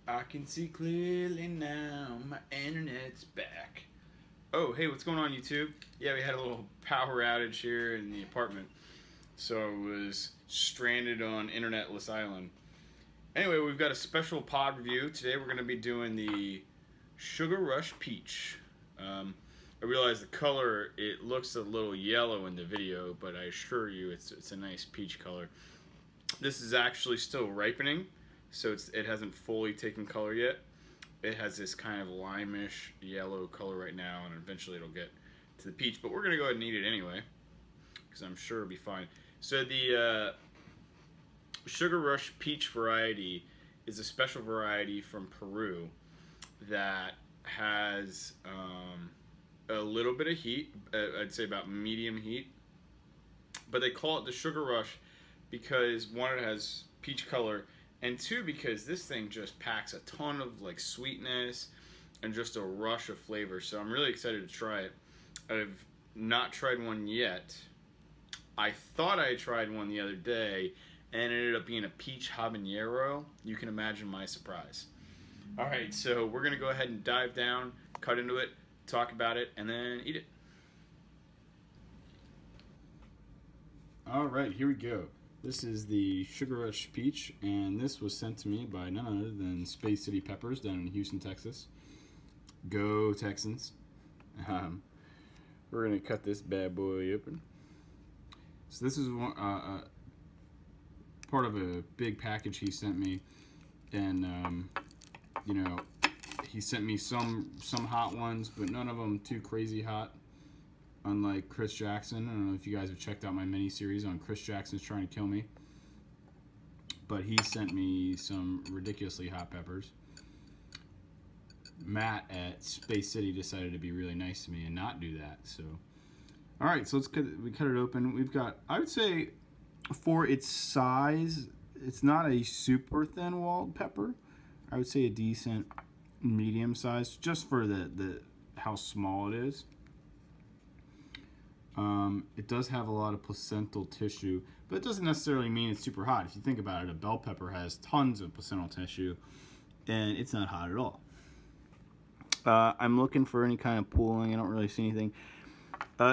I can see clearly now, my internet's back. Oh, hey, what's going on, YouTube? Yeah, we had a little power outage here in the apartment, so I was stranded on internetless island. Anyway, we've got a special pod review. Today we're going to be doing the Sugar Rush Peach. I realize the color, it looks a little yellow in the video, but I assure you it's a nice peach color. This is actually still ripening, so it hasn't fully taken color yet. It has this kind of limeish yellow color right now, and eventually it'll get to the peach. But we're gonna go ahead and eat it anyway, because I'm sure it'll be fine. So the Sugar Rush Peach variety is a special variety from Peru that has a little bit of heat. I'd say about medium heat, but they call it the Sugar Rush because one, it has peach color, and two, because this thing just packs a ton of like sweetness and just a rush of flavor. So I'm really excited to try it. I've not tried one yet. I thought I tried one the other day and it ended up being a peach habanero. You can imagine my surprise. All right, so we're gonna go ahead and dive down, cut into it, talk about it, and then eat it. All right, here we go. This is the Sugar Rush Peach, and this was sent to me by none other than Space City Peppers down in Houston, Texas. Go Texans. We're going to cut this bad boy open. So this is part of a big package he sent me, and you know, he sent me some hot ones, but none of them too crazy hot. Unlike Chris Jackson. I don't know if you guys have checked out my mini-series on Chris Jackson's Trying to Kill Me. But he sent me some ridiculously hot peppers. Matt at Space City decided to be really nice to me and not do that. So, alright, so we cut it open. We've got, I would say, for its size, it's not a super thin-walled pepper. I would say a decent medium size, just for the how small it is. It does have a lot of placental tissue, but it doesn't necessarily mean it's super hot. If you think about it, a bell pepper has tons of placental tissue, and it's not hot at all. I'm looking for any kind of pooling. I don't really see anything.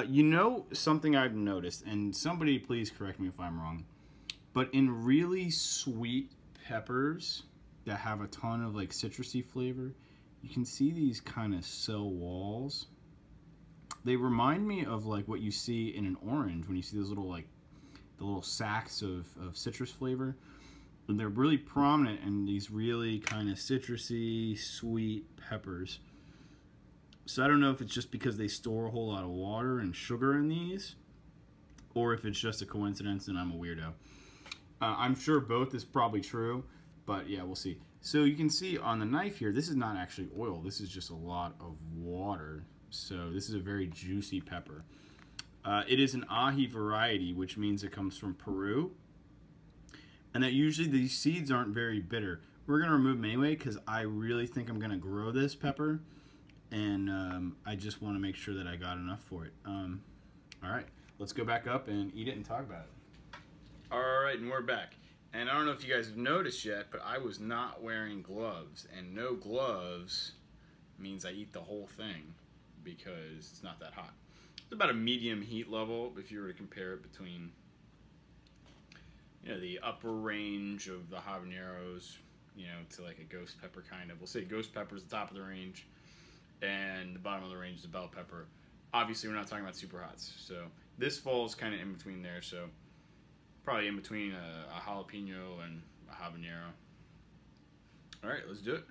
You know, something I've noticed, and somebody please correct me if I'm wrong, but in really sweet peppers that have a ton of like citrusy flavor, you can see these kind of cell walls. They remind me of like what you see in an orange when you see those little like the little sacks of citrus flavor. And they're really prominent in these really kind of citrusy, sweet peppers. So I don't know if it's just because they store a whole lot of water and sugar in these, or if it's just a coincidence and I'm a weirdo. I'm sure both is probably true, but yeah, we'll see. So you can see on the knife here, this is not actually oil. This is just a lot of water. So this is a very juicy pepper. It is an ají variety, which means it comes from Peru. And that usually these seeds aren't very bitter. We're going to remove them anyway because I really think I'm going to grow this pepper. And I just want to make sure that I got enough for it. All right, let's go back up and eat it and talk about it. All right, and we're back. And I don't know if you guys have noticed yet, but I was not wearing gloves. And no gloves means I eat the whole thing, because it's not that hot. It's about a medium heat level if you were to compare it between, you know, the upper range of the habaneros, you know, to like a ghost pepper kind of. We'll say ghost pepper is the top of the range, and the bottom of the range is the bell pepper. Obviously, we're not talking about super hots, so this falls kind of in between there. So probably in between a jalapeno and a habanero. All right, let's do it.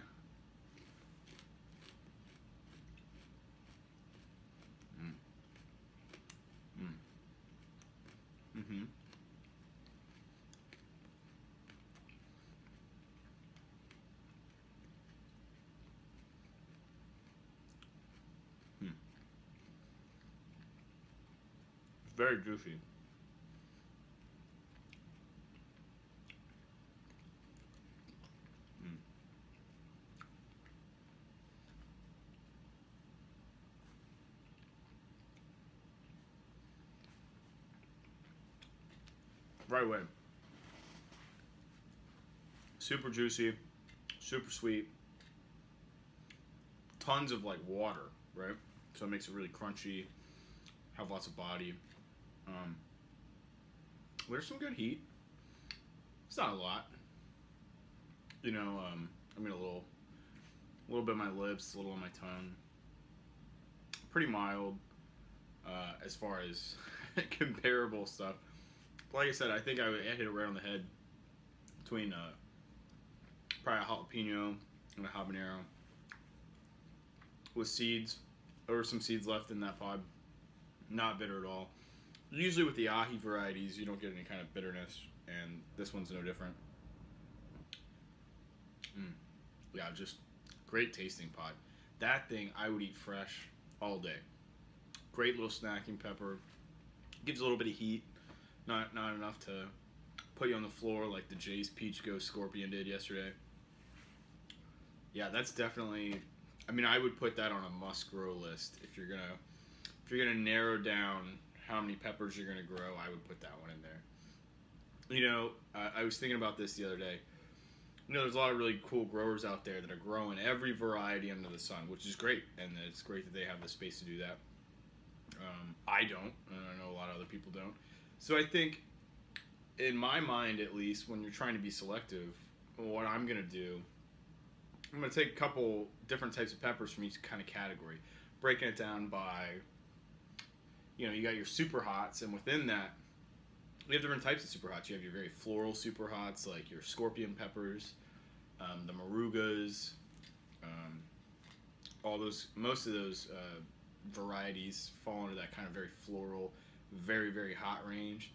Mm-hmm. Hmm. Very juicy. Mm. Right away. Super juicy. Super sweet. Tons of like water, right? So it makes it really crunchy. Have lots of body. Um, there's some good heat. It's not a lot. You know, I mean a little bit on my lips, a little on my tongue. Pretty mild as far as comparable stuff. Like I said, I think I hit it right on the head between probably a jalapeno and a habanero with seeds. There were some seeds left in that pod. Not bitter at all. Usually with the ahi varieties, you don't get any kind of bitterness, and this one's no different. Yeah, just great tasting pod. That thing I would eat fresh all day. Great little snacking pepper. Gives a little bit of heat. Not enough to put you on the floor like the Jay's Peach Ghost Scorpion did yesterday. Yeah, that's definitely. I mean, I would put that on a must-grow list if you're gonna narrow down how many peppers you're gonna grow. I would put that one in there. You know, I was thinking about this the other day. You know, there's a lot of really cool growers out there that are growing every variety under the sun, which is great, and it's great that they have the space to do that. I don't, and I know a lot of other people don't. So I think, in my mind at least, when you're trying to be selective, what I'm going to do, I'm going to take a couple different types of peppers from each kind of category, breaking it down by, you know, you got your super hots, and within that, you have different types of super hots. You have your very floral super hots, like your scorpion peppers, the morugas, most of those varieties fall into that kind of very floral, very, very hot range.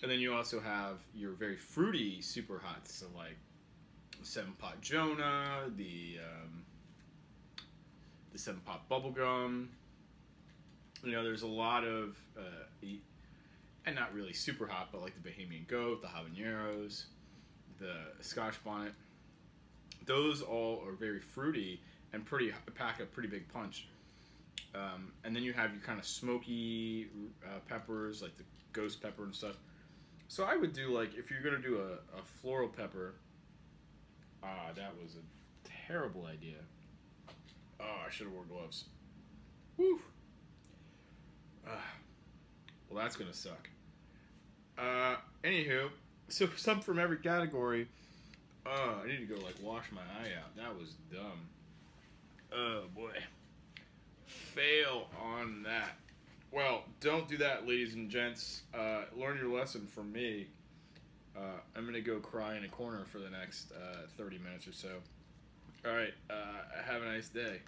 And then you also have your very fruity super hots, so like 7-Pot Jonah, the 7-Pot Bubblegum. You know, there's a lot of, and not really super hot, but like the Bahamian Goat, the Habaneros, the Scotch Bonnet. Those all are very fruity and pack a pretty big punch. And then you have your kind of smoky peppers, like the ghost pepper and stuff. So I would do, like, if you're going to do a floral pepper, that was a terrible idea. Oh, I should have worn gloves. Whew. Well, that's going to suck. Anywho, so some from every category. I need to go, like, wash my eye out. That was dumb. Oh, boy. Fail on that. Well, don't do that, ladies and gents. Learn your lesson from me. I'm going to go cry in a corner for the next 30 minutes or so. All right, have a nice day.